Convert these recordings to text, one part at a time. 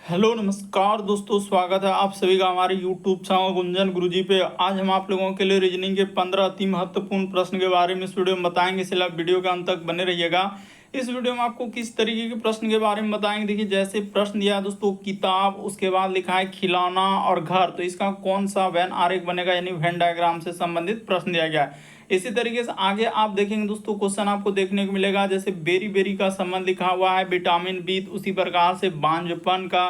Hello नमस्कार दोस्तों, स्वागत है आप सभी का हमारे यूट्यूब चैनल गुंजन गुरुजी पे। आज हम आप लोगों के लिए रीजनिंग के 15 अति महत्वपूर्ण प्रश्न के बारे में इस वीडियो में बताएंगे, इसलिए आप वीडियो के अंत तक बने रहिएगा। इस वीडियो में आपको किस तरीके के प्रश्न के बारे में बताएंगे। देखिए, जैसे प्रश्न दिया है दोस्तों किताब, उसके बाद लिखा है खिलौना और घर, तो इसका कौन सा वेन आरेख बनेगा, यानी वेन डायग्राम से संबंधित प्रश्न दिया गया है। इसी तरीके से आगे आप देखेंगे दोस्तों, क्वेश्चन आपको देखने को मिलेगा, जैसे बेरी बेरी का संबंध लिखा हुआ है, विटामिन बी, उसी प्रकार से बांझपन का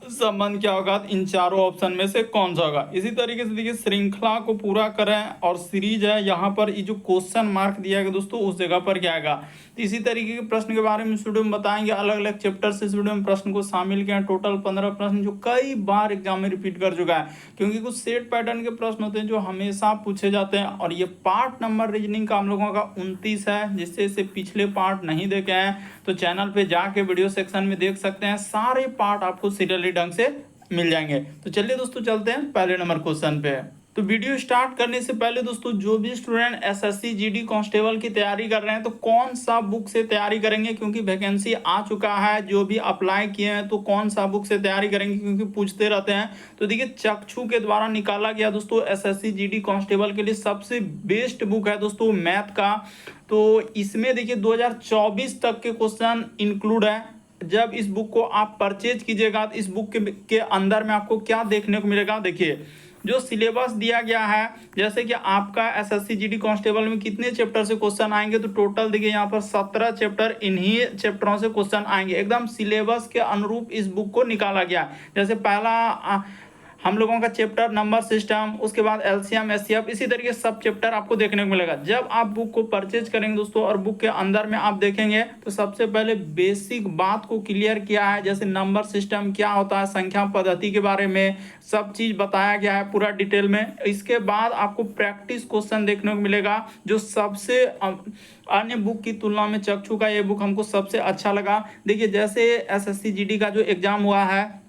संबंध क्या होगा, इन चारों ऑप्शन में से कौन सा होगा। इसी तरीके से देखिए, श्रृंखला को पूरा करें और सीरीज है, यहाँ पर ये जो क्वेश्चन मार्क दिया गया दोस्तों उस जगह पर क्या आएगा। तो इसी तरीके के प्रश्न के बारे में इस वीडियो में बताएंगे, अलग अलग चैप्टर से इस वीडियो में प्रश्न को शामिल किया। टोटल 15 प्रश्न जो कई बार एग्जाम में रिपीट कर चुका है, क्योंकि कुछ सेट पैटर्न के प्रश्न होते हैं जो हमेशा पूछे जाते हैं। और ये पार्ट नंबर रीजनिंग का हम लोगों का 29 है, जिससे इसे पिछले पार्ट नहीं देखे हैं तो चैनल पे जाके वीडियो सेक्शन में देख सकते हैं। सारे पार्ट आपको सीरियली ढंग से मिल जाएंगे। तो चलिए दोस्तों, चलते हैं पहले नंबर क्वेश्चन पे। तो वीडियो स्टार्ट करने से पहले दोस्तों, जो भी स्टूडेंट एसएससी जीडी कांस्टेबल की तैयारी कर रहे हैं तो कौन सा बुक से तैयारी करेंगे, क्योंकि वैकेंसी आ चुका है। जो भी अप्लाई किए हैं तो कौन सा बुक से तैयारी करेंगे, क्योंकि पूछते रहते हैं। तो देखिए, चक्षु के द्वारा निकाला गया दोस्तों एसएससी जीडी कांस्टेबल के लिए सबसे बेस्ट बुक है दोस्तों मैथ का। तो इसमें देखिए 2024 तक के क्वेश्चन इंक्लूड है। जब इस बुक को आप परचेज कीजिएगा तो इस बुक के अंदर में आपको क्या देखने को मिलेगा। देखिए, जो सिलेबस दिया गया है, जैसे कि आपका एसएससी जीडी कांस्टेबल में कितने चैप्टर से क्वेश्चन आएंगे, तो टोटल देखिए यहाँ पर 17 चैप्टर, इन्हीं चैप्टरों से क्वेश्चन आएंगे। एकदम सिलेबस के अनुरूप इस बुक को निकाला गया। जैसे पहला हम लोगों का चैप्टर नंबर सिस्टम, उसके बाद एलसीएम एचसीएफ, इसी तरीके सब चैप्टर आपको देखने को मिलेगा जब आप बुक को परचेज करेंगे दोस्तों। और बुक के अंदर में आप देखेंगे तो सबसे पहले बेसिक बात को क्लियर किया है, जैसे नंबर सिस्टम क्या होता है, संख्या पद्धति के बारे में सब चीज बताया गया है पूरा डिटेल में। इसके बाद आपको प्रैक्टिस क्वेश्चन देखने को मिलेगा, जो सबसे अन्य बुक की तुलना में चक्षु का ये बुक हमको सबसे अच्छा लगा। देखिए, जैसे एसएससी जीडी का जो एग्जाम हुआ है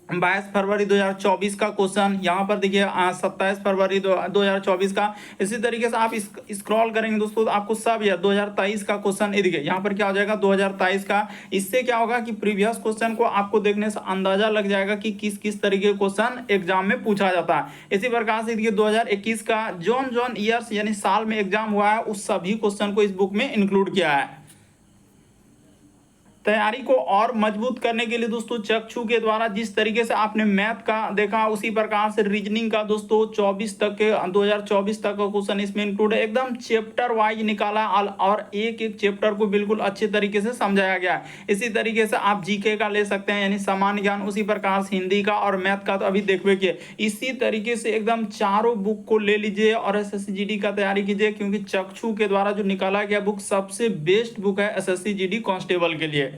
22 फरवरी 2024 का क्वेश्चन, यहाँ पर देखिए 27 फरवरी 2024 का। इसी तरीके से आप स्क्रॉल करेंगे दोस्तों तो आपको सब यह 2023 का क्वेश्चन, ये देखिए यहाँ पर क्या हो जाएगा 2023 का। इससे क्या होगा कि प्रीवियस क्वेश्चन को आपको देखने से अंदाजा लग जाएगा कि किस किस तरीके के क्वेश्चन एग्जाम में पूछा जाता है। इसी प्रकार से देखिए 2021 का जोन ईयर्स यानी साल में एग्जाम हुआ है, उस सभी क्वेश्चन को इस बुक में इंक्लूड किया है। तैयारी को और मजबूत करने के लिए दोस्तों, चक्षु के द्वारा जिस तरीके से आपने मैथ का देखा, उसी प्रकार से रीजनिंग का दोस्तों 24 तक के 2024 तक का क्वेश्चन इसमें इंक्लूड है। एकदम चैप्टर वाइज निकाला और एक एक चैप्टर को बिल्कुल अच्छे तरीके से समझाया गया है। इसी तरीके से आप जीके का ले सकते हैं, यानी सामान्य ज्ञान, उसी प्रकार से हिंदी का और मैथ का तो अभी देखबे किए। इसी तरीके से एकदम चारों बुक को ले लीजिए और एसएससी जीडी का तैयारी कीजिए, क्योंकि चक्षु के द्वारा जो निकाला गया बुक सबसे बेस्ट बुक है एसएससी जीडी कांस्टेबल के लिए।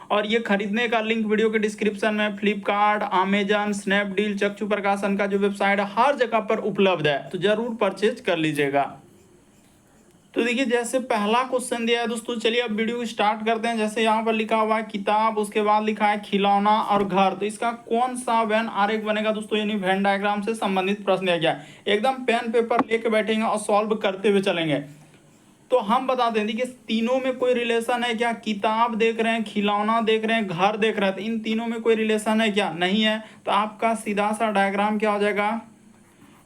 और ये खरीदने का लिंक वीडियो के डिस्क्रिप्शन में फ्लिपकार्ट, अमेजन, स्नैपडील, चक्षु प्रकाशन का जो वेबसाइट है हर जगह पर उपलब्ध है, तो जरूर परचेज कर लीजिएगा। तो देखिए, जैसे पहला क्वेश्चन दिया है दोस्तों, चलिए अब वीडियो स्टार्ट करते हैं। जैसे यहाँ पर लिखा हुआ है किताब, उसके बाद लिखा है खिलौना और घर, तो इसका कौन सा वेन आरेख बनेगा दोस्तों, यानी वेन डायग्राम से संबंधित प्रश्न दिया गया है। एकदम पेन पेपर लेके बैठेंगे और सॉल्व करते हुए चलेंगे। तो हम बता दें कि तीनों में कोई रिलेशन है क्या। किताब देख रहे हैं, खिलौना देख रहे हैं, घर देख रहे हैं, तो इन तीनों में कोई रिलेशन है क्या, नहीं है। तो आपका सीधा सा डायग्राम क्या हो जाएगा,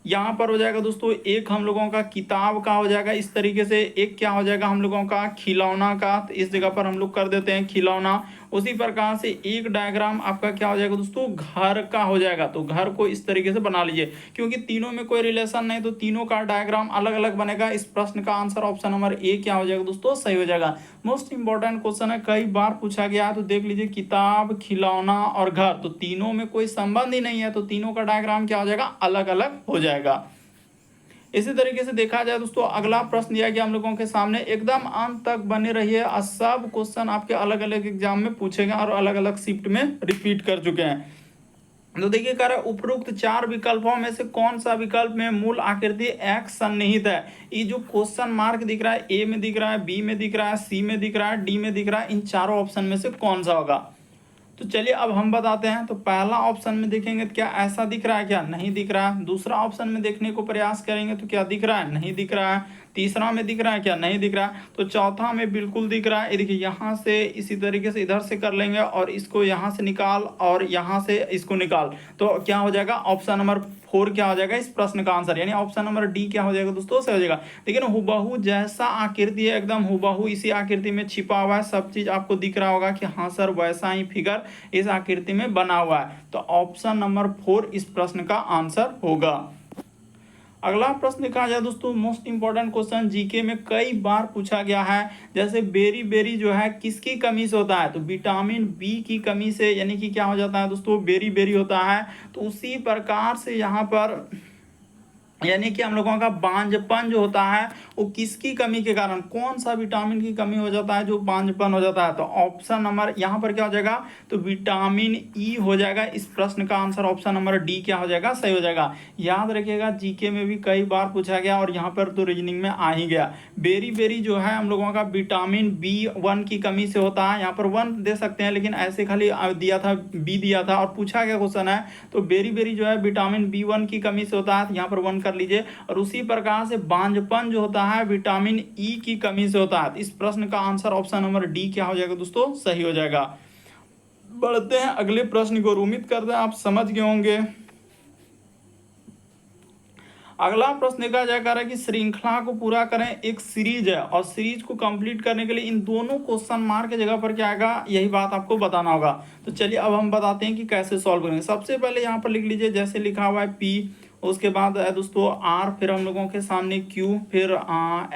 यहाँ पर हो जाएगा दोस्तों, एक हम लोगों का किताब का हो जाएगा इस तरीके से, एक क्या हो जाएगा हम लोगों का खिलौना का, तो इस जगह पर हम लोग कर देते हैं खिलौना। उसी प्रकार से एक डायग्राम आपका क्या हो जाएगा दोस्तों, घर का हो जाएगा। तो घर को इस तरीके से बना लीजिए, क्योंकि तीनों में कोई रिलेशन नहीं, तो तीनों का डायग्राम अलग अलग बनेगा। इस प्रश्न का आंसर ऑप्शन नंबर ए क्या हो जाएगा दोस्तों, सही हो जाएगा। मोस्ट इंपॉर्टेंट क्वेश्चन है, कई बार पूछा गया है, तो देख लीजिए किताब, खिलौना और घर, तो तीनों में कोई संबंध ही नहीं है, तो तीनों का डायग्राम क्या हो जाएगा, अलग अलग हो जाएगा। इसी तरीके से देखा जाए दोस्तों, अगला प्रश्न दिया गया हम लोगों के सामने, एकदम अंत तक बने रहिए। सब क्वेश्चन आपके अलग अलग एग्जाम में पूछे गए और अलग अलग शिफ्ट में रिपीट कर चुके हैं। तो देखिए, कह रहा है उपरोक्त चार विकल्पों में से कौन सा विकल्प में मूल आकृति एक्स सन्निहित है। ये जो क्वेश्चन मार्क दिख रहा है, ए में दिख रहा है, बी में दिख रहा है, सी में दिख रहा है, डी में दिख रहा है, इन चारों ऑप्शन में से कौन सा होगा। तो चलिए अब हम बताते हैं। तो पहला ऑप्शन में देखेंगे तो क्या ऐसा दिख रहा है, क्या नहीं दिख रहा है। दूसरा ऑप्शन में देखने को प्रयास करेंगे तो क्या दिख रहा है, नहीं दिख रहा है। तीसरा में दिख रहा है क्या? नहीं दिख रहा है। तो चौथा में बिल्कुल दिख रहा है। ये देखिए यहाँ से इसी तरीके से इधर से कर लेंगे और इसको यहाँ से निकाल और यहाँ से इसको निकाल, तो क्या हो जाएगा? ऑप्शन नंबर 4 क्या हो जाएगा इस प्रश्न का आंसर, यानी ऑप्शन नंबर डी क्या हो जाएगा दोस्तों? सही हो जाएगा। लेकिन हुबहू जैसा आकृति है, एकदम हुबहू इसी आकृति में छिपा हुआ है, सब चीज आपको दिख रहा होगा कि हाँ सर वैसा ही फिगर इस आकृति में बना हुआ है। तो ऑप्शन नंबर 4 इस प्रश्न का आंसर होगा। अगला प्रश्न देखा जाए दोस्तों, मोस्ट इंपॉर्टेंट क्वेश्चन जीके में कई बार पूछा गया है। जैसे बेरी बेरी जो है किसकी कमी से होता है? तो विटामिन बी की कमी से, यानी कि क्या हो जाता है दोस्तों? बेरी बेरी होता है। तो उसी प्रकार से यहाँ पर यानी कि हम लोगों का बांझपन जो होता है वो किसकी कमी के कारण, कौन सा विटामिन की कमी हो जाता है जो बांझपन हो जाता है? तो ऑप्शन नंबर यहाँ पर क्या हो जाएगा? तो विटामिन ई हो जाएगा। इस प्रश्न का आंसर ऑप्शन नंबर डी क्या हो जाएगा? सही हो जाएगा। याद रखिएगा जीके में भी कई बार पूछा गया और यहाँ पर तो रीजनिंग में आ ही गया। बेरी बेरी जो है हम लोगों का विटामिन B1 की कमी से होता है। यहाँ पर 1 दे सकते हैं लेकिन ऐसे खाली दिया था, बी दिया था और पूछा गया क्वेश्चन है। तो बेरी बेरी जो है विटामिन B1 की कमी से होता है, यहाँ पर 1 कर लीजिए। और उसी प्रकार से बांझपन जो होता है विटामिन ई की कमी से होता है। इस प्रश्न का आंसर ऑप्शन नंबर डी क्या हो जाएगा दोस्तों? सही हो जाएगा। बढ़ते हैं अगले प्रश्न को। उम्मीद करते हैं आप समझ गए होंगे। अगला प्रश्न देखा जा रहा है कि श्रृंखला को पूरा करें, एक सीरीज है और सीरीज को कंप्लीट करने के लिए इन दोनों क्वेश्चन मार्क की जगह पर क्या आएगा, यही बात आपको बताना होगा। तो चलिए अब हम बताते हैं कि कैसे सॉल्व करेंगे। सबसे पहले यहाँ पर लिख लीजिए, जैसे लिखा हुआ है P, उसके बाद है दोस्तों R, फिर हम लोगों के सामने Q, फिर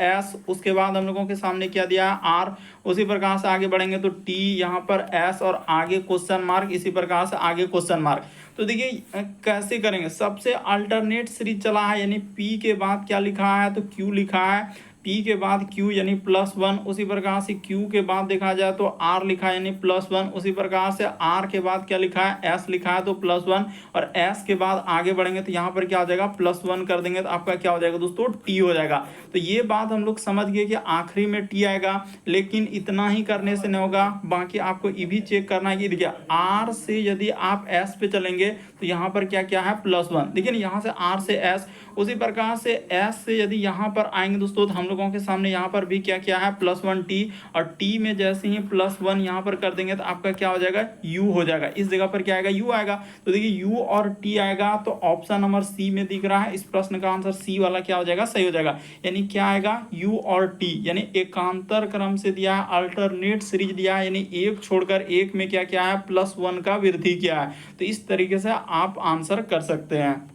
S, उसके बाद हम लोगों के सामने क्या दिया है R। उसी प्रकार से आगे बढ़ेंगे तो T, यहाँ पर S और आगे क्वेश्चन मार्क, इसी प्रकार से आगे क्वेश्चन मार्क। तो देखिए कैसे करेंगे। सबसे अल्टरनेट सीरीज चला है, यानी P के बाद क्या लिखा है? तो Q लिखा है। P के बाद Q यानी +1, उसी प्रकार से Q के बाद देखा जाए तो R लिखा है यानी +1, उसी प्रकार से R के बाद क्या लिखा है? S लिखा है तो +1, और S के बाद आगे बढ़ेंगे तो यहाँ पर क्या हो जाएगा? +1 कर देंगे तो आपका क्या हो जाएगा दोस्तों? T हो जाएगा। तो ये बात हम लोग समझ गए कि आखिरी में T आएगा, लेकिन इतना ही करने से नहीं होगा, बाकी आपको ये भी चेक करना है कि देखिए R से यदि आप S पे चलेंगे तो यहाँ पर क्या क्या है? +1। देखिए यहाँ से R से S, उसी प्रकार से S से यदि यहाँ पर आएंगे दोस्तों तो हम लोगों के सामने यहाँ पर भी क्या क्या है? +1 T, और T में जैसे ही +1 यहाँ पर कर देंगे तो आपका क्या हो जाएगा? U हो जाएगा। इस जगह पर क्या आएगा? U आएगा। तो देखिए U और T आएगा, तो ऑप्शन नंबर C में दिख रहा है, इस प्रश्न का आंसर C वाला क्या हो जाएगा? सही हो जाएगा। यानी क्या आएगा? U और T, यानी एकांतर क्रम से दिया है, अल्टरनेट सीरीज दिया है, यानी एक छोड़कर एक में क्या क्या है? +1 का वृद्धि किया है। तो इस तरीके से आप आंसर कर सकते हैं।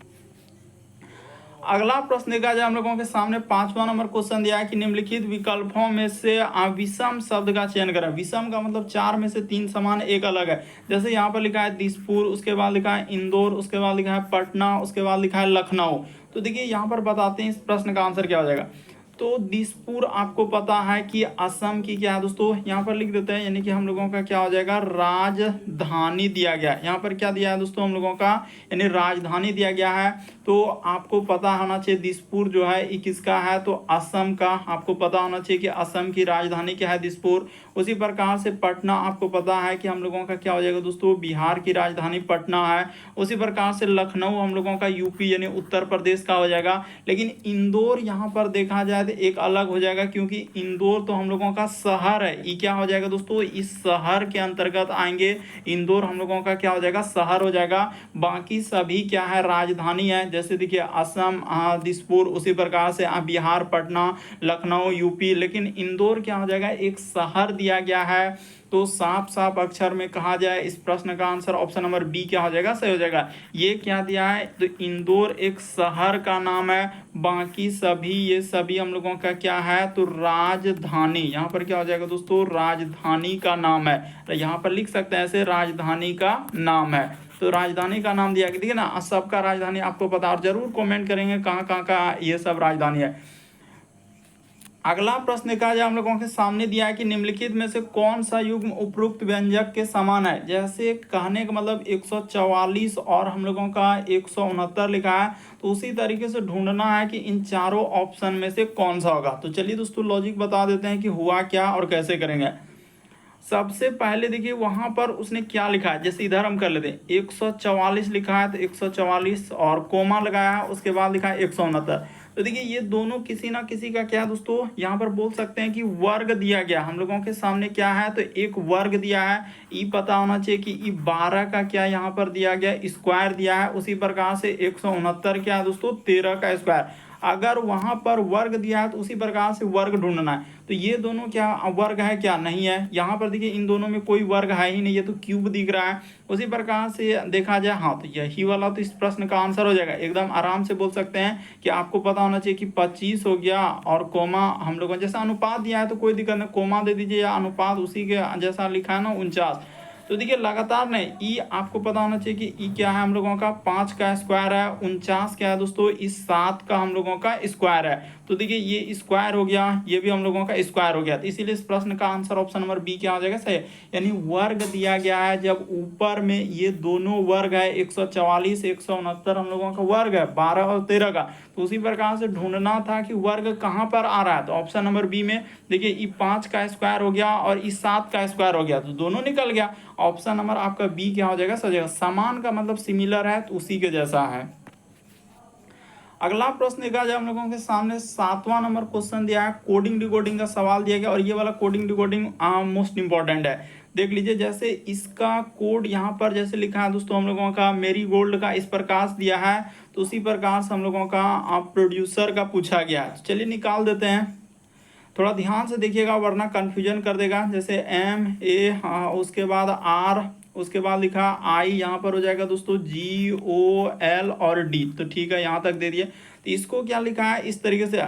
अगला प्रश्न देखा जाए हम लोगों के सामने 5वां नंबर क्वेश्चन दिया है कि निम्नलिखित विकल्पों में से विषम शब्द का चयन करें। विषम का मतलब 4 में से 3 समान, एक अलग है। जैसे यहाँ पर लिखा है दिसपुर, उसके बाद लिखा है इंदौर, उसके बाद लिखा है पटना, उसके बाद लिखा है लखनऊ। तो देखिए यहाँ पर बताते हैं इस प्रश्न का आंसर क्या हो जाएगा। तो दिसपुर आपको पता है कि असम की क्या है दोस्तों, यहाँ पर लिख देते हैं, यानी कि हम लोगों का क्या हो जाएगा? राजधानी दिया गया है। यहाँ पर क्या दिया है दोस्तों हम लोगों का? यानी राजधानी दिया गया है। तो आपको पता होना चाहिए दिसपुर जो है ये किसका है? तो असम का। आपको पता होना चाहिए कि असम की राजधानी क्या है? दिसपुर। उसी प्रकार से पटना आपको पता है कि हम लोगों का क्या हो जाएगा दोस्तों? बिहार की राजधानी पटना है। उसी प्रकार से लखनऊ हम लोगों का यूपी यानी उत्तर प्रदेश का हो जाएगा। लेकिन इंदौर यहाँ पर देखा जाए तो एक अलग हो जाएगा, क्योंकि इंदौर तो हम लोगों का शहर है। ये क्या हो जाएगा दोस्तों? इस शहर के अंतर्गत आएंगे। इंदौर हम लोगों का क्या हो जाएगा? शहर हो जाएगा। बाकी सभी क्या है? राजधानी है। जैसे देखिए असम दिसपुर, उसी प्रकार से बिहार पटना, लखनऊ यूपी, लेकिन इंदौर क्या हो जाएगा? एक शहर दिया गया है। तो साफ साफ अक्षर में कहा जाए इस प्रश्न का आंसर ऑप्शन नंबर बी क्या हो जाएगा? सही हो जाएगा। ये क्या दिया है? तो इंदौर एक शहर का नाम है। बाकी सभी ये सभी हम लोगों का क्या है? तो राजधानी। यहाँ पर क्या हो जाएगा दोस्तों? राजधानी का नाम है। तो यहाँ पर लिख सकते हैं ऐसे, राजधानी का नाम है। तो राजधानी का नाम दिया, देखिए ना सबका राजधानी आपको पता, और जरूर कमेंट करेंगे कहाँ कहाँ का ये सब राजधानी है। अगला प्रश्न देखा जाए हम लोगों के सामने दिया है कि निम्नलिखित में से कौन सा युग्म उपरोक्त व्यंजक के समान है। जैसे कहने का मतलब 144 और हम लोगों का 169 लिखा है, तो उसी तरीके से ढूंढना है कि इन चारों ऑप्शन में से कौन सा होगा। तो चलिए दोस्तों लॉजिक बता देते हैं कि हुआ क्या और कैसे करेंगे। सबसे पहले देखिए वहां पर उसने क्या लिखा है, जैसे इधर हम कर लेते हैं 144 लिखा है तो 144 और कोमा लगाया है, उसके बाद लिखा है 169। तो देखिए ये दोनों किसी ना किसी का क्या दोस्तों यहाँ पर बोल सकते हैं कि वर्ग दिया गया हम लोगों के सामने क्या है, तो एक वर्ग दिया है। ई पता होना चाहिए कि ई 12 का क्या यहाँ पर दिया गया, स्क्वायर दिया है। उसी प्रकार से 169 क्या है दोस्तों, 13 का स्क्वायर। अगर वहां पर वर्ग दिया है तो उसी प्रकार से वर्ग ढूंढना है। तो ये दोनों क्या वर्ग है, क्या नहीं है। यहाँ पर देखिए इन दोनों में कोई वर्ग है ही नहीं, ये तो क्यूब दिख रहा है। उसी प्रकार से देखा जाए हाँ तो यही वाला तो इस प्रश्न का आंसर हो जाएगा। एकदम आराम से बोल सकते हैं कि आपको पता होना चाहिए कि 25 हो गया और कोमा हम लोगों जैसा अनुपात दिया है तो कोई दिक्कत नहीं, कोमा दे दीजिए या अनुपात उसी के जैसा लिखा है ना 49। तो देखिए लगातार नहीं, ई आपको पता होना चाहिए कि ई क्या है हम लोगों का 5 का स्क्वायर है, 49 क्या है दोस्तों इस 7 का हम लोगों का स्क्वायर है। तो देखिए ये स्क्वायर हो गया, ये भी हम लोगों का स्क्वायर हो गया। तो इसीलिए इस प्रश्न का आंसर ऑप्शन नंबर बी क्या हो जाएगा, सही। यानी वर्ग दिया गया है, जब ऊपर में ये दोनों वर्ग है 144 169 हम लोगों का वर्ग है 12 और 13 का। तो उसी प्रकार से ढूंढना था कि वर्ग कहाँ पर आ रहा है। तो ऑप्शन नंबर बी में देखिए ई 5 का स्क्वायर हो गया और ई 7 का स्क्वायर हो गया, तो दोनों निकल गया। ऑप्शन नंबर आपका बी क्या हो जाएगा, सही जाएगा। समान का मतलब सिमिलर है तो उसी के जैसा है। अगला प्रश्न देखा जाए हम लोगों के सामने 7वां नंबर क्वेश्चन दिया है, कोडिंग डिकोडिंग का सवाल दिया गया। और ये वाला कोडिंग डिकोडिंग मोस्ट इंपॉर्टेंट है। देख लीजिए जैसे इसका कोड यहाँ पर जैसे लिखा है दोस्तों हम लोगों का मेरी गोल्ड का इस प्रकार दिया है, तो उसी प्रकार से हम लोगों का प्रोड्यूसर का पूछा गया है। चलिए निकाल देते हैं, थोड़ा ध्यान से देखिएगा वरना कंफ्यूजन कर देगा। जैसे एम ए उसके बाद आर, उसके बाद लिखा आई, यहाँ पर हो जाएगा दोस्तों जी ओ एल और डी। तो ठीक है यहाँ तक दे दिए। तो इसको क्या लिखा है इस तरीके से,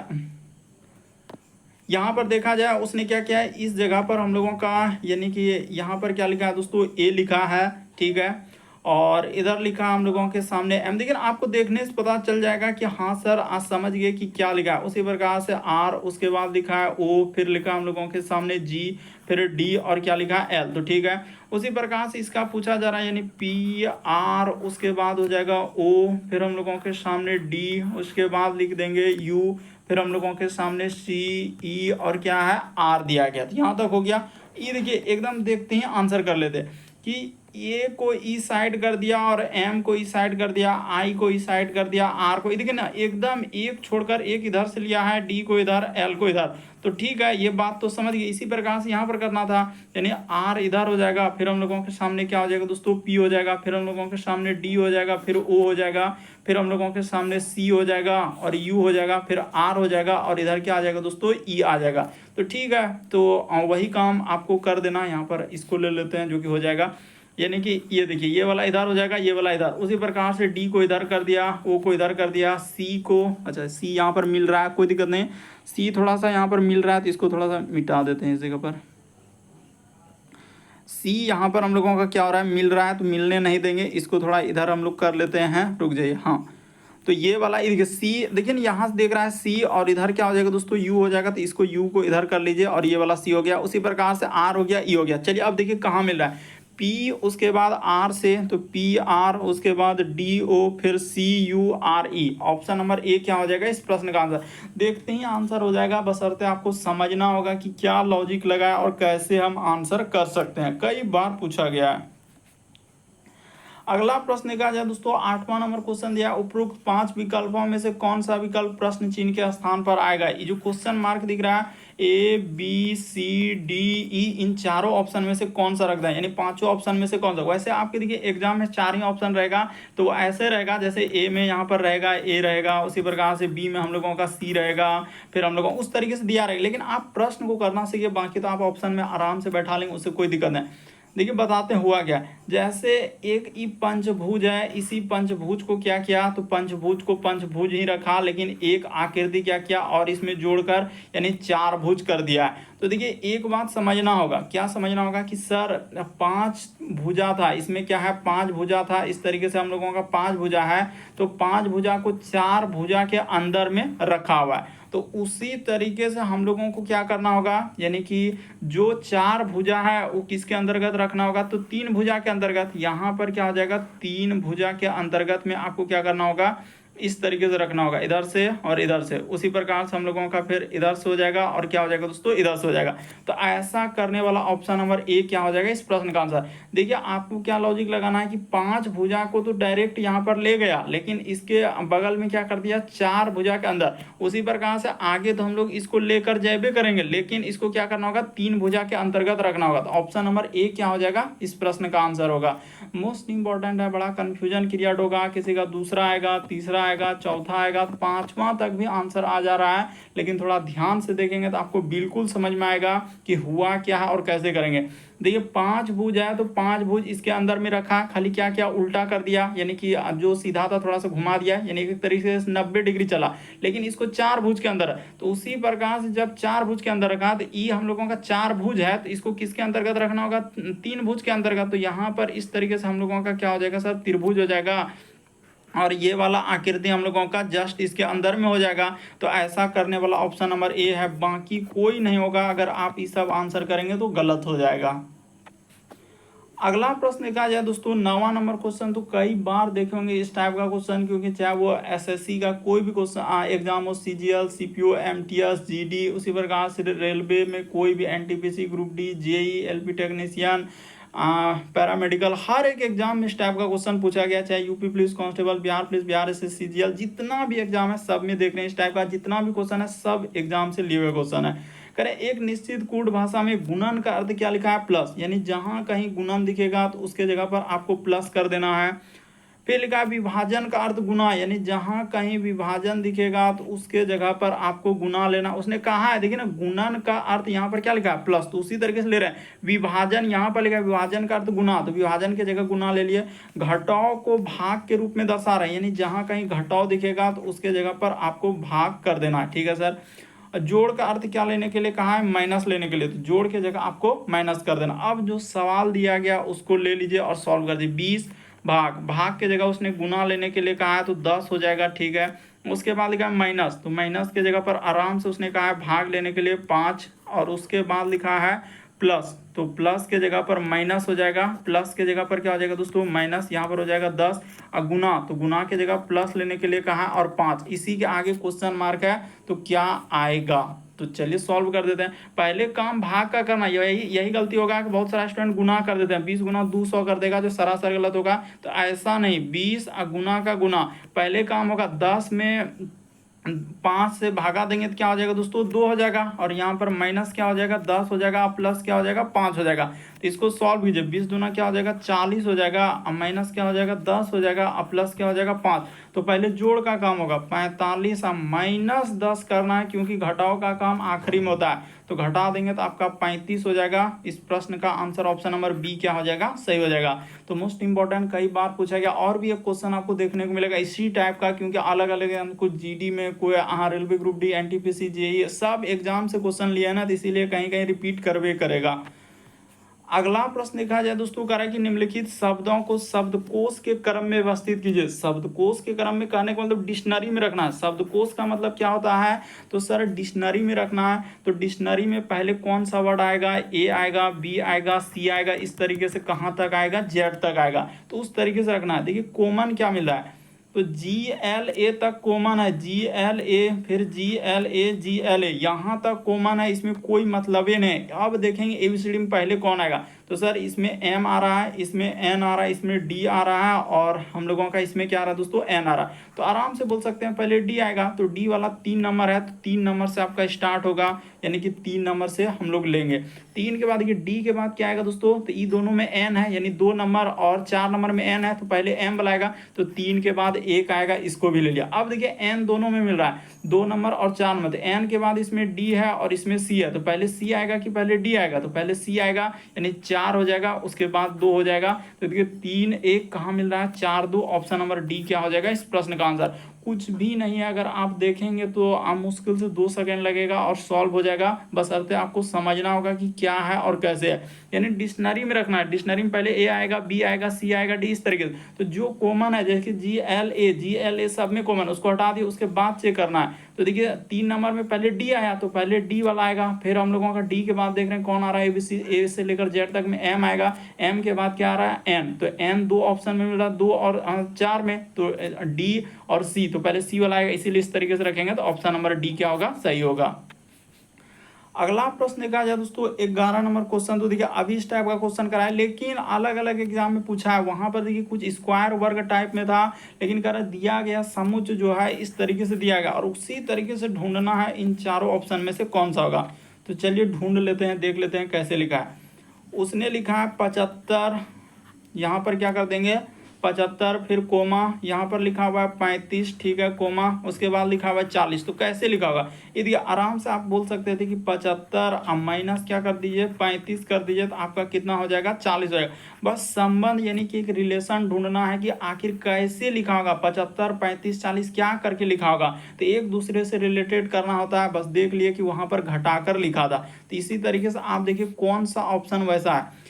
यहाँ पर देखा जाए उसने क्या किया है इस जगह पर हम लोगों का, यानी कि यहाँ पर क्या लिखा है दोस्तों ए लिखा है, ठीक है। और इधर लिखा हम लोगों के सामने एम। देखिए आपको देखने से पता चल जाएगा कि हाँ सर आज समझ गए कि क्या लिखा है। उसी प्रकार से आर, उसके बाद लिखा है ओ, फिर लिखा हम लोगों के सामने जी, फिर डी और क्या लिखा है एल। तो ठीक है उसी प्रकार से इसका पूछा जा रहा है, यानी पी आर, उसके बाद हो जाएगा ओ, फिर हम लोगों के सामने डी, उसके बाद लिख देंगे यू, फिर हम लोगों के सामने सी ई और क्या है आर दिया गया। तो यहाँ तक हो गया। ये देखिए एकदम देखते ही आंसर कर लेते कि ए को ई साइड कर दिया और एम को ई साइड कर दिया, आई को ई साइड कर दिया, आर को, देखिए ना एकदम एक छोड़कर एक इधर से लिया है, डी को इधर, एल को इधर। तो ठीक है ये बात तो समझ गए। इसी प्रकार से यहाँ पर करना था, यानी आर इधर हो जाएगा, फिर हम लोगों के सामने क्या हो जाएगा दोस्तों पी हो जाएगा, फिर हम लोगों के सामने डी हो जाएगा, फिर ओ हो जाएगा, फिर हम लोगों के सामने सी हो जाएगा और यू हो जाएगा, फिर आर हो जाएगा और इधर क्या आ जाएगा दोस्तों ई आ जाएगा। तो ठीक है तो वही काम आपको कर देना। यहाँ पर इसको ले लेते हैं जो कि हो जाएगा, यानी कि ये देखिए ये वाला इधर हो जाएगा, ये वाला इधर। उसी प्रकार से डी को इधर कर दिया, ओ को इधर कर दिया, सी को, अच्छा सी यहाँ पर मिल रहा है कोई दिक्कत नहीं, सी थोड़ा सा यहाँ पर मिल रहा है तो इसको थोड़ा सा मिटा देते हैं इस जगह पर। सी यहाँ पर हम लोगों का क्या हो रहा है मिल रहा है, तो मिलने नहीं देंगे, इसको थोड़ा इधर हम लोग कर लेते हैं, रुक जाइए। हाँ तो ये वाला देखिए सी, देखिए यहाँ से देख रहा है सी और इधर क्या हो जाएगा दोस्तों यू हो जाएगा, तो इसको यू को इधर कर लीजिए और ये वाला सी हो गया। उसी प्रकार से आर हो गया, ई हो गया। चलिए अब देखिए कहाँ मिल रहा है, पी उसके बाद आर से, तो पी आर उसके बाद डी ओ फिर C U R E. Option number A क्या हो जाएगा इस प्रश्न का आंसर। देखते ही आंसर हो जाएगा, बशर्ते आपको समझना होगा कि क्या लॉजिक लगा है और कैसे हम आंसर कर सकते हैं, कई बार पूछा गया है। अगला प्रश्न देखा जाए दोस्तों 8वां नंबर क्वेश्चन दिया, उपरोक्त 5 विकल्पों में से कौन सा विकल्प प्रश्न चिन्ह के स्थान पर आएगा। ये जो क्वेश्चन मार्क दिख रहा है A B C D E, इन चारों ऑप्शन में से कौन सा रख दें, यानी पांचों ऑप्शन में से कौन सा। वैसे आपके देखिए एग्जाम में 4 ही ऑप्शन रहेगा, तो वो ऐसे रहेगा जैसे ए में यहाँ पर रहेगा ए रहेगा, उसी प्रकार से बी में हम लोगों का सी रहेगा, फिर हम लोगों उस तरीके से दिया रहेगा। लेकिन आप प्रश्न को करना सीखिए, बाकी तो आप ऑप्शन में आराम से बैठा लेंगे, उससे कोई दिक्कत नहीं। देखिए बताते हैं हुआ क्या, जैसे एक ई पंचभुज है, इसी पंचभुज को क्या किया, तो पंचभुज को पंचभुज ही रखा, लेकिन एक आकृति क्या किया और इसमें जोड़कर यानी 4 भुज कर दिया है। तो देखिए एक बात समझना होगा, क्या समझना होगा कि सर 5 भुजा था, इसमें क्या है 5 भुजा था, इस तरीके से हम लोगों का 5 भुजा है, तो 5 भुजा को 4 भुजा के अंदर में रखा हुआ है। तो उसी तरीके से हम लोगों को क्या करना होगा, यानी कि जो 4 भुजा है वो किसके अंतर्गत रखना होगा, तो 3 भुजा के अंतर्गत। यहाँ पर क्या हो जाएगा 3 भुजा के अंतर्गत में आपको क्या करना होगा, इस तरीके से रखना होगा, इधर से और इधर से। उसी प्रकार से हम लोगों का फिर इधर से हो जाएगा और क्या हो जाएगा दोस्तों, इधर से हो जाएगा। तो ऐसा करने वाला ऑप्शन नंबर ए क्या हो जाएगा इस प्रश्न का आंसर। देखिए आपको क्या लॉजिक लगाना है कि 5 भुजा को तो डायरेक्ट यहाँ पर ले गया, लेकिन इसके बगल में क्या कर दिया, 4 भुजा के अंदर। उसी प्रकार से आगे तो हम लोग इसको लेकर जाए करेंगे, लेकिन इसको क्या करना होगा, 3 भुजा के अंतर्गत रखना होगा। तो ऑप्शन नंबर ए क्या हो जाएगा इस प्रश्न का आंसर होगा। मोस्ट इंपॉर्टेंट है, बड़ा कंफ्यूजन क्रिएट होगा, किसी का दूसरा आएगा, तीसरा आएगा, चौथा आएगा, तो 5वां तक भी आंसर आ जा रहा है, लेकिन थोड़ा ध्यान से देखेंगे तो आपको बिल्कुल समझ में आएगा कि हुआ क्या है और कैसे करेंगे। देखिए 5 भुज है तो 5 भुज इसके अंदर में रखा, खाली क्या क्या उल्टा कर दिया, यानी कि जो सीधा था थोड़ा सा घुमा दिया, यानी एक तरीके से 90 डिग्री चला, लेकिन इसको 4 भुज के अंदर है। तो उसी प्रकार से जब 4 भुज के अंदर रखा, तो ई हम लोगों का 4 भुज है, तो इसको किसके अंतर्गत रखना होगा, 3 भुज के अंतर्गत। तो यहाँ पर इस तरीके से हम लोगों का क्या हो जाएगा सर, त्रिभुज हो जाएगा, और ये वाला आकृति हम लोगों का जस्ट इसके अंदर में हो जाएगा। तो ऐसा करने वाला ऑप्शन नंबर ए है, बाकी कोई नहीं होगा। अगर आप ये सब आंसर करेंगे तो गलत हो जाएगा। अगला प्रश्न देखा जाए दोस्तों, 9वां नंबर क्वेश्चन। तो कई बार देखे होंगे इस टाइप का क्वेश्चन, क्योंकि चाहे वो एसएससी का कोई भी क्वेश्चन एग्जाम हो, सीजीएल, सीपीओ, एमटीएस, जीडी, उसी प्रकार से रेलवे में कोई भी NTPC, group D, JE, LP technician, paramedical, हर एक एग्जाम में इस टाइप का क्वेश्चन पूछा गया। चाहे UP police constable, Bihar police, Bihar SS, CGL, जितना भी एग्जाम है सब में देख रहे हैं इस टाइप का जितना भी क्वेश्चन है, सब एग्जाम से लिए हुए क्वेश्चन है। करें, एक निश्चित कूट भाषा में गुणन का अर्थ क्या लिखा है, प्लस, यानी जहां कहीं गुणन दिखेगा तो उसके जगह पर आपको प्लस कर देना है। फिर लिखा है विभाजन का अर्थ गुना, यानी जहां कहीं विभाजन दिखेगा तो उसके जगह पर आपको गुना लेना। उसने कहा है, देखिए ना, गुणन का अर्थ यहाँ पर क्या लिखा है, प्लस, तो उसी तरीके से ले रहे हैं। विभाजन यहाँ पर लिखा है, विभाजन का अर्थ गुना, तो विभाजन की जगह गुना ले लिए। घटाव को भाग के रूप में दर्शा रहे हैं, यानी जहां कहीं घटाव दिखेगा तो उसके जगह पर आपको भाग कर देना है। ठीक है सर। जोड़ का अर्थ क्या लेने के लिए कहा है, माइनस लेने के लिए, तो जोड़ के जगह आपको माइनस कर देना। अब जो सवाल दिया गया उसको ले लीजिए और सॉल्व कर दीजिए। 20 भाग के जगह उसने गुना लेने के लिए कहा है, तो 10 हो जाएगा। ठीक है। उसके बाद लिखा है माइनस, तो माइनस के जगह पर आराम से उसने कहा है भाग लेने के लिए 5, और उसके बाद लिखा है प्लस, तो प्लस के जगह पर माइनस हो जाएगा। प्लस के जगह पर क्या हो जाएगा दोस्तों, माइनस, यहाँ पर हो जाएगा 10। और गुना, तो गुना के जगह प्लस लेने के लिए कहा और 5, इसी के आगे क्वेश्चन मार्क है, तो क्या आएगा। तो चलिए सॉल्व कर देते हैं। पहले काम भाग का करना, यही गलती होगा कि बहुत सारा स्टूडेंट गुना कर देते हैं, 20 गुना 200 कर देगा, जो सरासर गलत होगा। तो ऐसा नहीं, 20 गुना का गुना, पहले काम होगा 10 में 5 से भागा देंगे तो क्या हो जाएगा दोस्तों, 2 हो जाएगा, और यहाँ पर माइनस क्या हो जाएगा, 10 हो जाएगा, प्लस क्या हो जाएगा, 5 हो जाएगा। तो इसको सॉल्व कीजिए। 20 दूना क्या हो जाएगा, 40 हो जाएगा, अब माइनस क्या हो जाएगा, 10 हो जाएगा, अब प्लस क्या हो जाएगा, 5। तो पहले जोड़ का काम होगा, 45 माइनस 10 करना है, क्योंकि घटाव का काम आखिरी में होता है। तो घटा देंगे तो आपका 35 हो जाएगा। इस प्रश्न का आंसर ऑप्शन नंबर बी क्या हो जाएगा, सही हो जाएगा। तो मोस्ट इंपॉर्टेंट, कई बार पूछा गया, और भी एक क्वेश्चन आपको देखने को मिलेगा इसी टाइप का, क्योंकि अलग अलग कुछ जीडी में, कोई railway group D, NTPC, JEE, सब एग्जाम से क्वेश्चन लिया ना, तो इसीलिए कहीं कहीं रिपीट करवे करेगा। अगला प्रश्न देखा जाए दोस्तों, कह रहा है कि निम्नलिखित शब्दों को शब्दकोश के क्रम में व्यवस्थित कीजिए। शब्दकोश के क्रम में कहने का मतलब डिक्शनरी में रखना है। शब्दकोश का मतलब क्या होता है, तो सर डिक्शनरी में रखना है। तो डिक्शनरी में पहले कौन सा वर्ड आएगा, ए आएगा, बी आएगा, सी आएगा, इस तरीके से कहाँ तक आएगा, जेड तक आएगा, तो उस तरीके से रखना है। देखिए कॉमन क्या मिल रहा है, तो GLA तक कॉमन है, GLA, फिर GLA, GLA, यहाँ तक कॉमन है, इसमें कोई मतलब ही नहीं। अब देखेंगे ABCD में पहले कौन आएगा, तो सर इसमें M आ रहा है, इसमें N आ रहा है, इसमें D आ रहा है, और हम लोगों का इसमें क्या आ रहा है दोस्तों, N आ रहा है। तो आराम से बोल सकते हैं पहले D आएगा, तो D वाला 3 नंबर है, तो 3 नंबर से आपका स्टार्ट होगा, यानी कि 3 नंबर से हम लोग लेंगे। 3 के बाद देखिए D के बाद क्या आएगा दोस्तों, तो ये दोनों में N है, यानी 2 नंबर और 4 नंबर में N है, तो पहले M वाला आएगा, तो 3 के बाद 1 आएगा, इसको भी ले लिया। अब देखिए N दोनों में मिल रहा है, 2 नंबर और 4 नंबर, तो N के बाद इसमें D है और इसमें C है, तो पहले C आएगा कि पहले D आएगा, तो पहले C आएगा, यानी 4 हो जाएगा, उसके बाद 2 हो जाएगा। तो देखिए 3 1 कहाँ मिल रहा है, 4 2, ऑप्शन नंबर डी क्या हो जाएगा इस प्रश्न का आंसर। कुछ भी नहीं है, अगर आप देखेंगे तो आप मुश्किल से 2 सेकंड लगेगा और सॉल्व हो जाएगा। बस अर्थ आपको समझना होगा कि क्या है और कैसे है, यानी डिक्शनरी में रखना है। डिक्शनरी में पहले ए आएगा, बी आएगा, सी आएगा, डी, इस तरीके से। तो जो कॉमन है, जैसे GLA सब में कॉमन, उसको हटा दिए, उसके बाद चेक करना है। तो देखिए 3 नंबर में पहले डी आया, तो पहले डी वाला आएगा, फिर हम लोगों का डी के बाद देख रहे हैं कौन आ रहा है, ए से लेकर जेड तक में एम आएगा, एम के बाद क्या आ रहा है, एन। तो एन 2 ऑप्शन में मिल रहा है, 2 और 4 में, तो डी और सी तो पहले सी वाला आएगा, इसीलिए इस तरीके से रखेंगे तो ऑप्शन नंबर डी क्या होगा, सही होगा। अगला प्रश्न देखा जाए दोस्तों 11 नंबर क्वेश्चन, तो देखिए अभी इस टाइप का क्वेश्चन करा है, लेकिन अलग अलग एग्जाम में पूछा है। वहां पर देखिए कुछ स्क्वायर वर्ग टाइप में था, लेकिन कह रहा दिया गया समुच्चय जो है इस तरीके से दिया गया और उसी तरीके से ढूंढना है इन चारों ऑप्शन में से कौन सा होगा। तो चलिए ढूंढ लेते हैं, देख लेते हैं कैसे लिखा है। उसने लिखा है 75, यहाँ पर क्या कर देंगे 75, फिर कोमा, यहाँ पर लिखा हुआ है 35, ठीक है, कोमा, उसके बाद लिखा हुआ है 40। तो कैसे लिखा होगा, यदि आराम से आप बोल सकते थे कि 75 अब माइनस क्या कर दीजिए 35 कर दीजिए, तो आपका कितना हो जाएगा 40 हो जाएगा। बस संबंध यानी कि एक रिलेशन ढूंढना है कि आखिर कैसे लिखा होगा, 75 35 40 क्या करके लिखा होगा। तो एक दूसरे से रिलेटेड करना होता है, बस देख लिए कि वहाँ पर घटाकर लिखा था। तो इसी तरीके से आप देखिए कौन सा ऑप्शन वैसा है।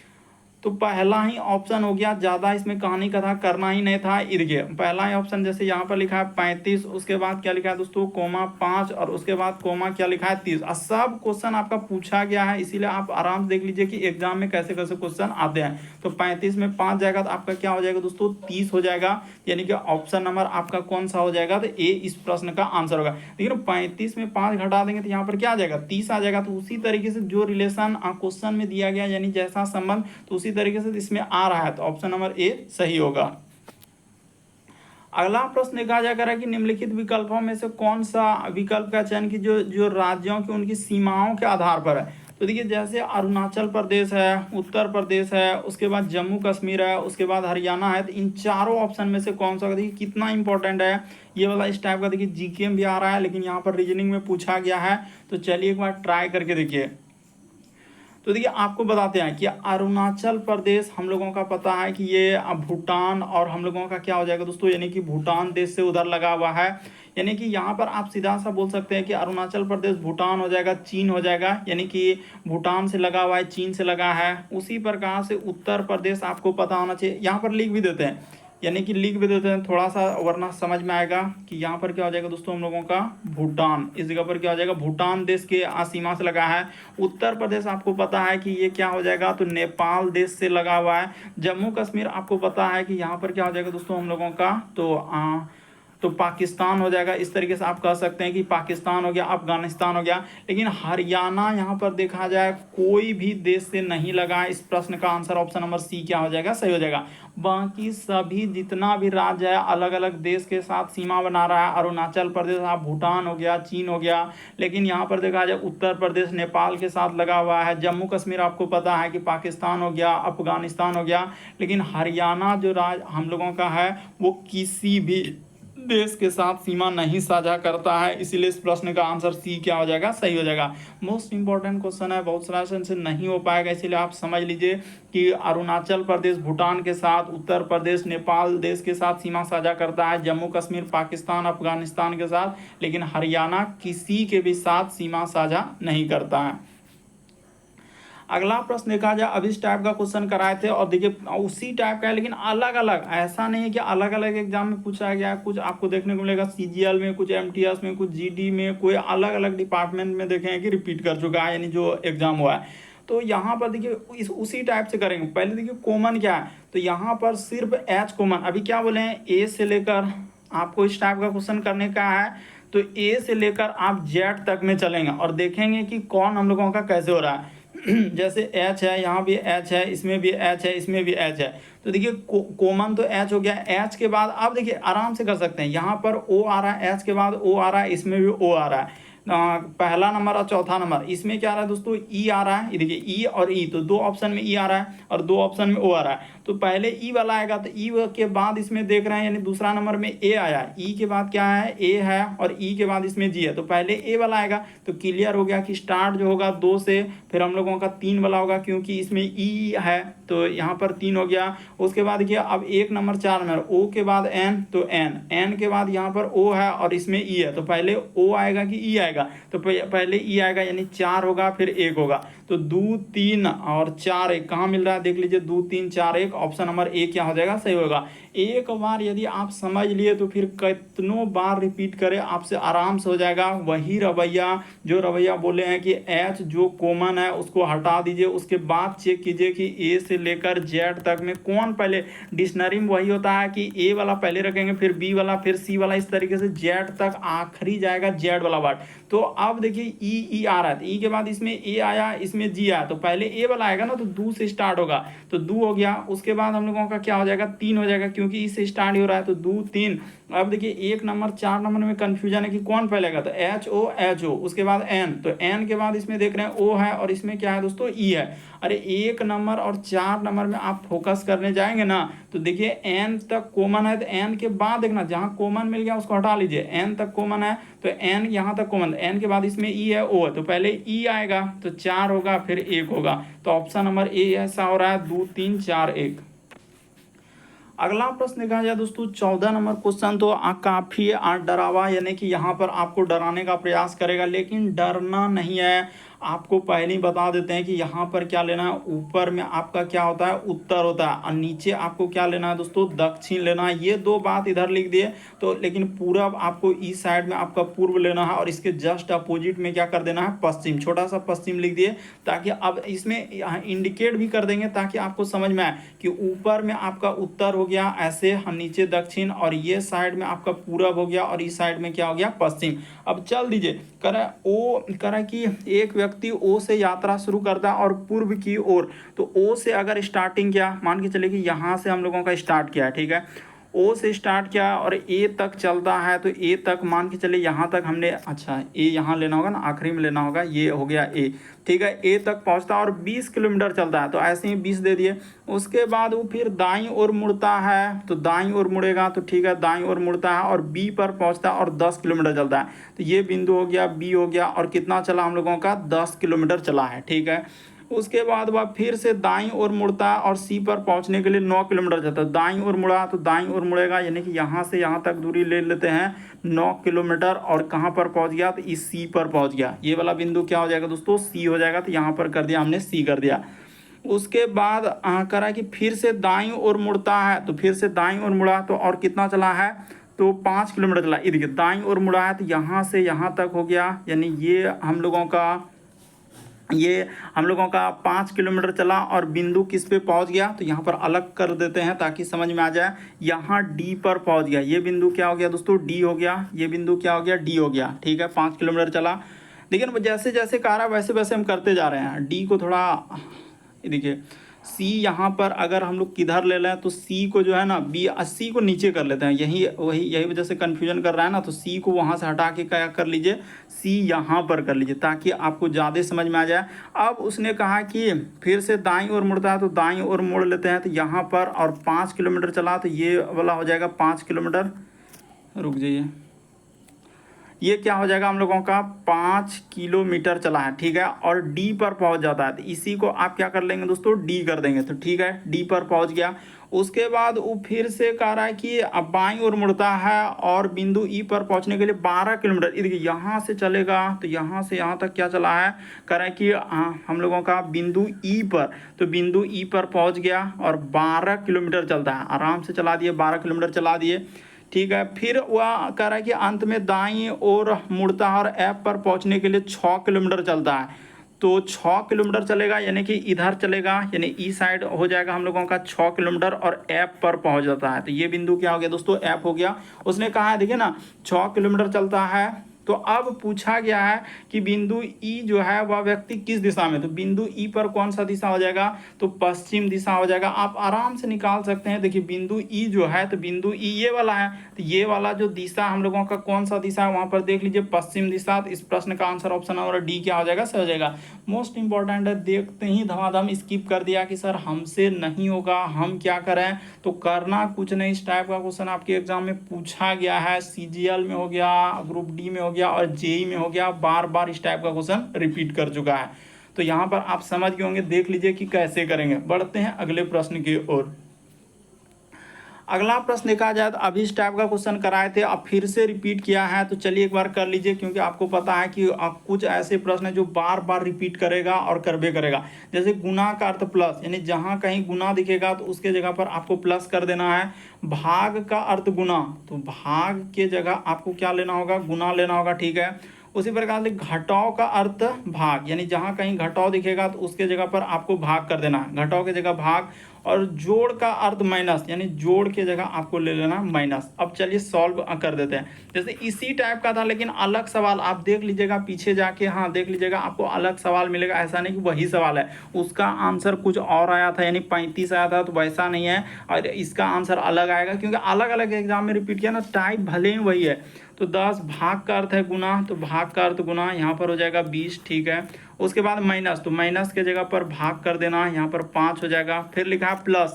तो पहला ही ऑप्शन हो गया, ज़्यादा इसमें कहानी कथा करना ही नहीं था। देखिए पहला ही ऑप्शन जैसे यहाँ पर लिखा है 35, उसके बाद क्या लिखा है दोस्तों कोमा 5, और उसके बाद कोमा क्या लिखा है 30। और सब क्वेश्चन आपका पूछा गया है, इसीलिए आप आराम से देख लीजिए कि एग्जाम में कैसे कैसे क्वेश्चन आते हैं। तो 35 में 5 जाएगा तो आपका क्या हो जाएगा दोस्तों 30 हो जाएगा, यानी कि ऑप्शन नंबर आपका कौन सा हो जाएगा, तो ए इस प्रश्न का आंसर होगा। लेकिन 35 में 5 घटा देंगे तो यहाँ पर क्या आ जाएगा 30 आ जाएगा। तो उसी तरीके से जो रिलेशन क्वेश्चन में दिया गया यानी जैसा संबंध, तो उसी तरीके से इसमें आ रहा है, तो ऑप्शन नंबर ए सही होगा। अगला प्रश्न देखा जा रहा है कि निम्नलिखित विकल्पों में से कौन सा विकल्प का चयन की जो राज्यों की उनकी सीमाओं के आधार पर है। तो देखिए जैसे अरुणाचल प्रदेश है, उत्तर प्रदेश है, उसके बाद जम्मू कश्मीर है, उसके बाद हरियाणा है। तो इन चारों ऑप्शन में से कौन सा, देखिए कितना इंपॉर्टेंट है ये वाला इस टाइप का। देखिए जीके में भी आ रहा है, लेकिन यहाँ पर रीजनिंग में पूछा गया है। तो चलिए एक बार ट्राई करके देखिए। तो देखिए आपको बताते हैं कि अरुणाचल प्रदेश हम लोगों का पता है कि ये भूटान और हम लोगों का क्या हो जाएगा दोस्तों, यानी कि भूटान देश से उधर लगा हुआ है। यानी कि यहाँ पर आप सीधा सा बोल सकते हैं कि अरुणाचल प्रदेश भूटान हो जाएगा, चीन हो जाएगा, यानी कि भूटान से लगा हुआ है, चीन से लगा है। उसी प्रकार से उत्तर प्रदेश आपको पता होना चाहिए। यहाँ पर लिख भी देते हैं, यानी कि लिख भी देते हैं थोड़ा सा, वरना समझ में आएगा कि यहाँ पर क्या हो जाएगा दोस्तों हम लोगों का भूटान, इस जगह पर क्या हो जाएगा भूटान देश के सीमा से लगा है। उत्तर प्रदेश आपको पता है कि ये क्या हो जाएगा, तो नेपाल देश से लगा हुआ है। जम्मू कश्मीर आपको पता है कि यहाँ पर क्या हो जाएगा दोस्तों हम लोगों का, तो पाकिस्तान हो जाएगा। इस तरीके से आप कह सकते हैं कि पाकिस्तान हो गया, अफगानिस्तान हो गया। लेकिन हरियाणा यहाँ पर देखा जाए कोई भी देश से नहीं लगा। इस प्रश्न का आंसर ऑप्शन नंबर सी क्या हो जाएगा, सही हो जाएगा। बाकी सभी जितना भी राज्य है अलग अलग देश के साथ सीमा बना रहा है। अरुणाचल प्रदेश आप भूटान हो गया, चीन हो गया, लेकिन यहाँ पर देखा जाए उत्तर प्रदेश नेपाल के साथ लगा हुआ है। जम्मू कश्मीर आपको पता है कि पाकिस्तान हो गया, अफगानिस्तान हो गया। लेकिन हरियाणा जो राज्य हम लोगों का है वो किसी भी देश के साथ सीमा नहीं साझा करता है, इसीलिए इस प्रश्न का आंसर सी क्या हो जाएगा, सही हो जाएगा। मोस्ट इंपॉर्टेंट क्वेश्चन है, बहुत सारा से नहीं हो पाएगा, इसीलिए आप समझ लीजिए कि अरुणाचल प्रदेश भूटान के साथ, उत्तर प्रदेश नेपाल देश के साथ सीमा साझा करता है, जम्मू कश्मीर पाकिस्तान अफगानिस्तान के साथ, लेकिन हरियाणा किसी के भी साथ सीमा साझा नहीं करता है। अगला प्रश्न देखा जाए, अब इस टाइप का क्वेश्चन कराए थे और देखिए उसी टाइप का है, लेकिन अलग अलग, ऐसा नहीं है कि अलग अलग एग्जाम में पूछा गया। कुछ आपको देखने को मिलेगा सीजीएल में, कुछ एमटीएस में, कुछ जीडी में, कोई अलग अलग डिपार्टमेंट में देखें कि रिपीट कर चुका है, यानी जो एग्जाम हुआ है। तो यहाँ पर देखिए उसी टाइप से करेंगे। पहले देखिए कॉमन क्या है, तो यहाँ पर सिर्फ एच कॉमन। अभी क्या बोले हैं, ए से लेकर आपको इस टाइप का क्वेश्चन करने का है, तो ए से लेकर आप जेड तक में चलेंगे और देखेंगे कि कौन हम लोगों का कैसे हो रहा है। जैसे एच है, यहाँ भी एच है, इसमें भी एच है, इसमें भी एच है। तो देखिए कॉमन तो एच हो गया। एच के बाद आप देखिए आराम से कर सकते हैं, यहाँ पर ओ आ रहा है, एच के बाद ओ आ रहा है, इसमें भी ओ आ रहा है। पहला नंबर और चौथा नंबर, इसमें क्या आ रहा है दोस्तों, ई आ रहा है। देखिए ई और ई, तो दो ऑप्शन में ई आ रहा है और दो ऑप्शन में ओ आ रहा है। तो पहले ई वाला आएगा, तो ई के बाद इसमें देख रहे हैं यानी दूसरा नंबर में ए आया, ई के बाद क्या है, ए है, और ई के बाद इसमें जी है। तो पहले ए वाला आएगा, तो क्लियर हो गया कि स्टार्ट जो होगा 2 से, फिर हम लोगों का 3 वाला होगा, क्योंकि इसमें ई है तो यहाँ पर 3 हो गया। उसके बाद देखिए अब 1 नंबर 4 नंबर, ओ के बाद एन, तो एन, एन के बाद यहाँ पर ओ है और इसमें ई है, तो पहले ओ आएगा कि ई आएगा, आएगा, तो पहले ई आएगा यानी 4 होगा फिर 1 होगा, तो 2 3 और 4 1 कहाँ मिल रहा है देख लीजिए, 2 3 4 1, ऑप्शन नंबर ए क्या हो जाएगा, सही होगा। एक बार यदि आप समझ लिए तो फिर कितनों बार रिपीट करें आपसे आराम से हो जाएगा। वही रवैया जो रवैया बोले हैं कि एच जो कॉमन है उसको हटा दीजिए, उसके बाद चेक कीजिए कि ए से लेकर जेड तक में कौन पहले, डिक्शनरी में वही होता है कि ए वाला पहले रखेंगे फिर बी वाला फिर सी वाला, इस तरीके से जेड तक आखिरी जाएगा जेड वाला वर्ड। तो अब देखिए ई आ रहा है, ई के बाद इसमें ए आया, इसमें जी आया, तो पहले ए वाला आएगा ना, तो दू से स्टार्ट होगा, तो दू हो गया। उसके बाद हम लोगों का क्या हो जाएगा, 3 हो जाएगा, क्योंकि इससे स्टार्ट हो रहा है, तो 2 3। अब देखिए 1 नंबर 4 नंबर में कंफ्यूजन है कि कौन पहलेगा, तो एच ओ, उसके बाद एन, तो एन के बाद इसमें देख रहे हैं ओ है और इसमें क्या है दोस्तों, ई है। अरे 1 नंबर और 4 नंबर में आप फोकस करने जाएंगे ना, तो देखिए एन तक कॉमन है, तो एन के बाद देखना जहां कॉमन मिल गया उसको हटा लीजिए, एन तक कॉमन है तो एन यहाँ तक कॉमन, एन के बाद इसमें ई है ओ है, तो पहले ई आएगा तो 4 होगा फिर 1 होगा, तो ऑप्शन नंबर ए ऐसा हो रहा है 2 3 4 1। अगला प्रश्न देखा जाए दोस्तों 14 नंबर क्वेश्चन, तो काफी डरावा, यानी कि यहाँ पर आपको डराने का प्रयास करेगा, लेकिन डरना नहीं है। आपको पहले ही बता देते हैं कि यहाँ पर क्या लेना है, ऊपर में आपका क्या होता है, उत्तर होता है, और नीचे आपको क्या लेना है दोस्तों, दक्षिण लेना है। ये दो बात इधर लिख दिए, तो लेकिन पूरब आपको इस साइड में आपका पूर्व लेना है, और इसके जस्ट अपोजिट में क्या कर देना है, पश्चिम, छोटा सा पश्चिम लिख दिए, ताकि अब इसमें इंडिकेट भी कर देंगे ताकि आपको समझ में आए कि ऊपर में आपका उत्तर हो गया ऐसे, नीचे दक्षिण, और ये साइड में आपका पूरब हो गया, और इस साइड में क्या हो गया, पश्चिम। अब चल दीजिए, करा कि एक व्यक्ति ओ से यात्रा शुरू करता है और पूर्व की ओर, तो ओ से अगर स्टार्टिंग किया, मान के चले कि यहाँ से हम लोगों का स्टार्ट किया है, ठीक है, ओ से स्टार्ट किया और ए तक चलता है, तो ए तक मान के चले यहाँ तक हमने, अच्छा ए यहाँ लेना होगा ना, आखिरी में लेना होगा, ये हो गया ए, ठीक है, ए तक पहुँचता और 20 किलोमीटर चलता है, तो ऐसे ही 20 दे दिए। उसके बाद वो फिर दाईं ओर मुड़ता है, तो दाईं ओर मुड़ेगा, तो ठीक है दाईं ओर मुड़ता है और बी पर पहुँचता है और 10 किलोमीटर चलता है, तो ये बिंदु हो गया, बी हो गया, और कितना चला हम लोगों का, 10 किलोमीटर चला है, ठीक है। उसके बाद वह फिर से दाईं ओर मुड़ता है और सी पर पहुंचने के लिए 9 किलोमीटर जाता है, दाईं ओर मुड़ा तो दाईं ओर मुड़ेगा, यानी कि यहाँ से यहाँ तक दूरी ले लेते हैं 9 किलोमीटर, और कहाँ पर पहुंच गया, तो इस सी पर पहुंच गया। ये वाला बिंदु क्या हो जाएगा दोस्तों, सी हो जाएगा, तो यहाँ पर कर दिया हमने, सी कर दिया। उसके बाद करा कि फिर से दाईं ओर मुड़ता है, तो फिर से दाईं ओर मुड़ा, तो और कितना चला है, तो 5 किलोमीटर चला। ये देखिए दाईं ओर मुड़ा है, तो यहाँ से यहाँ तक हो गया, यानी ये हम लोगों का 5 किलोमीटर चला, और बिंदु किस पे पहुंच गया, तो यहाँ पर अलग कर देते हैं ताकि समझ में आ जाए, यहाँ डी पर पहुंच गया। ये बिंदु क्या हो गया दोस्तों, डी हो गया, ये बिंदु क्या हो गया, डी हो गया, ठीक है, 5 किलोमीटर चला। लेकिन जैसे जैसे कह रहा है वैसे वैसे हम करते जा रहे हैं, डी को थोड़ा, देखिए सी यहाँ पर अगर हम लोग किधर ले लें, तो सी को जो है ना, बी सी को नीचे कर लेते हैं, यही वजह से कन्फ्यूजन कर रहा है ना, तो सी को वहाँ से हटा के क्या कर लीजिए, सी यहाँ पर कर लीजिए ताकि आपको ज़्यादा समझ में आ जाए। अब उसने कहा कि फिर से दाईं ओर मुड़ता है, तो दाईं ओर मोड़ लेते हैं, तो यहाँ पर और 5 किलोमीटर चला, तो ये वाला हो जाएगा 5 किलोमीटर, रुक जाइए, ये क्या हो जाएगा हम लोगों का, 5 किलोमीटर चला है, ठीक है, और डी पर पहुंच जाता है, तो इसी को आप क्या कर लेंगे दोस्तों, डी कर देंगे, तो ठीक है डी पर पहुंच गया। उसके बाद वो फिर से कह रहा है कि अब बाईं ओर मुड़ता है और बिंदु ई पर पहुंचने के लिए 12 किलोमीटर, देखिए यहाँ से चलेगा, तो यहाँ से यहाँ तक क्या चला है, कह रहा है कि हम लोगों का बिंदु ई पर, तो बिंदु ई पर पहुँच गया और 12 किलोमीटर चलता है, आराम से चला दिए, 12 किलोमीटर चला दिए, ठीक है। फिर वह कह रहा है कि अंत में दाईं ओर मुड़ता है और ऐप पर पहुंचने के लिए 6 किलोमीटर चलता है, तो 6 किलोमीटर चलेगा, यानी कि इधर चलेगा, यानी ई साइड हो जाएगा हम लोगों का 6 किलोमीटर, और ऐप पर पहुंच जाता है, तो ये बिंदु क्या हो गया दोस्तों, ऐप हो गया। उसने कहा है देखिए ना 6 किलोमीटर चलता है, तो अब पूछा गया है कि बिंदु ई जो है वह व्यक्ति किस दिशा में, तो बिंदु ई पर कौन सा दिशा हो जाएगा, तो पश्चिम दिशा हो जाएगा। आप आराम से निकाल सकते हैं, देखिए बिंदु ई जो है, तो बिंदु ई ये वाला है, तो ये वाला जो दिशा हम लोगों का कौन सा दिशा है, वहां पर देख लीजिए पश्चिम दिशा। तो इस प्रश्न का आंसर ऑप्शन नंबर डी क्या हो जाएगा, सही हो जाएगा। मोस्ट इंपॉर्टेंट है, देखते ही धमाधम स्किप कर दिया कि सर हमसे नहीं होगा, हम क्या करें, तो करना कुछ नहीं, इस टाइप का क्वेश्चन आपके एग्जाम में पूछा गया है, सीजीएल में हो गया, ग्रुप डी में हो गया और जेई में हो गया, बार बार इस टाइप का क्वेश्चन रिपीट कर चुका है। तो यहाँ पर आप समझ गए होंगे, देख लीजिए कि कैसे करेंगे। बढ़ते हैं अगले प्रश्न की ओर। अगला प्रश्न देखा जाए तो अभी इस टाइप का क्वेश्चन कराए थे, अब फिर से रिपीट किया है, तो चलिए एक बार कर लीजिए, क्योंकि आपको पता है कि कुछ ऐसे प्रश्न है जो बार बार रिपीट करेगा और करबे करेगा। जैसे गुना का अर्थ प्लस, यानी जहाँ कहीं गुना दिखेगा तो उसके जगह पर आपको प्लस कर देना है। भाग का अर्थ गुना, तो भाग के जगह आपको क्या लेना होगा, गुना लेना होगा, ठीक है। उसी प्रकार से घटाव का अर्थ भाग, यानी जहाँ कहीं घटाव दिखेगा तो उसके जगह पर आपको भाग कर देना है, घटाव की जगह भाग। और जोड़ का अर्थ माइनस, यानी जोड़ के जगह आपको ले लेना माइनस। अब चलिए सॉल्व कर देते हैं। जैसे इसी टाइप का था लेकिन अलग सवाल, आप देख लीजिएगा पीछे जाके, हाँ देख लीजिएगा, आपको अलग सवाल मिलेगा, ऐसा नहीं कि वही सवाल है, उसका आंसर कुछ और आया था, यानी 35 आया था, तो वैसा नहीं है और इसका आंसर अलग आएगा, क्योंकि अलग अलग एग्जाम में रिपीट किया ना, टाइप भले ही वही है। तो 10 भाग का अर्थ है गुना, तो भाग का अर्थ गुना, यहाँ पर हो जाएगा 20, ठीक है। उसके बाद माइनस, तो माइनस के जगह पर भाग कर देना, यहाँ पर 5 हो जाएगा। फिर लिखा है प्लस,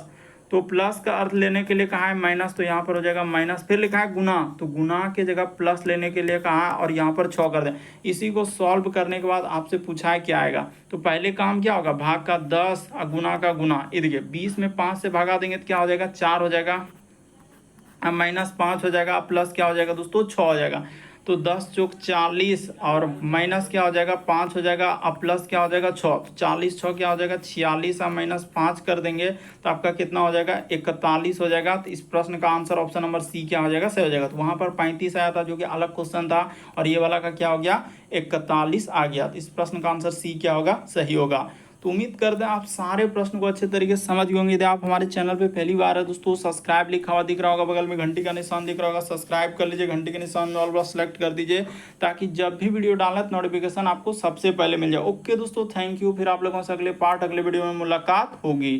तो प्लस का अर्थ लेने के लिए कहा है माइनस, तो यहाँ पर हो जाएगा माइनस। फिर लिखा है गुना, तो गुना के जगह प्लस लेने के लिए कहा है और यहाँ पर 6 कर दें। इसी को सॉल्व करने के बाद आपसे पूछा है क्या आएगा, तो पहले काम क्या होगा, भाग का 10 और गुना का गुना। ये देखिए 20 में 5 से भागा देंगे तो क्या हो जाएगा, 4 हो जाएगा। अब -5 हो जाएगा, प्लस क्या हो जाएगा दोस्तों, 6 हो जाएगा। तो 10 चौक 40 और माइनस क्या हो जाएगा, 5 हो जाएगा। अब प्लस क्या हो जाएगा, 6, तो 40 6 क्या हो जाएगा, 46 और -5 कर देंगे तो आपका कितना हो जाएगा, 41 हो जाएगा। तो इस प्रश्न का आंसर ऑप्शन नंबर सी क्या हो जाएगा, सही हो जाएगा। तो वहाँ पर 35 आया था जो कि अलग क्वेश्चन था, और ये वाला का क्या हो गया, 41 आ गया। तो इस प्रश्न का आंसर सी क्या होगा, सही होगा। तो उम्मीद करते हैं आप सारे प्रश्न को अच्छे तरीके से समझ गए होंगे। यदि आप हमारे चैनल पे पहली बार है दोस्तों, सब्सक्राइब लिखा हुआ दिख रहा होगा, बगल में घंटी का निशान दिख रहा होगा, सब्सक्राइब कर लीजिए, घंटी के निशान में ऑल बार सेलेक्ट कर दीजिए, ताकि जब भी वीडियो डालें तो नोटिफिकेशन आपको सबसे पहले मिल जाए। ओके दोस्तों, थैंक यू। फिर आप लोगों से अगले वीडियो में मुलाकात होगी।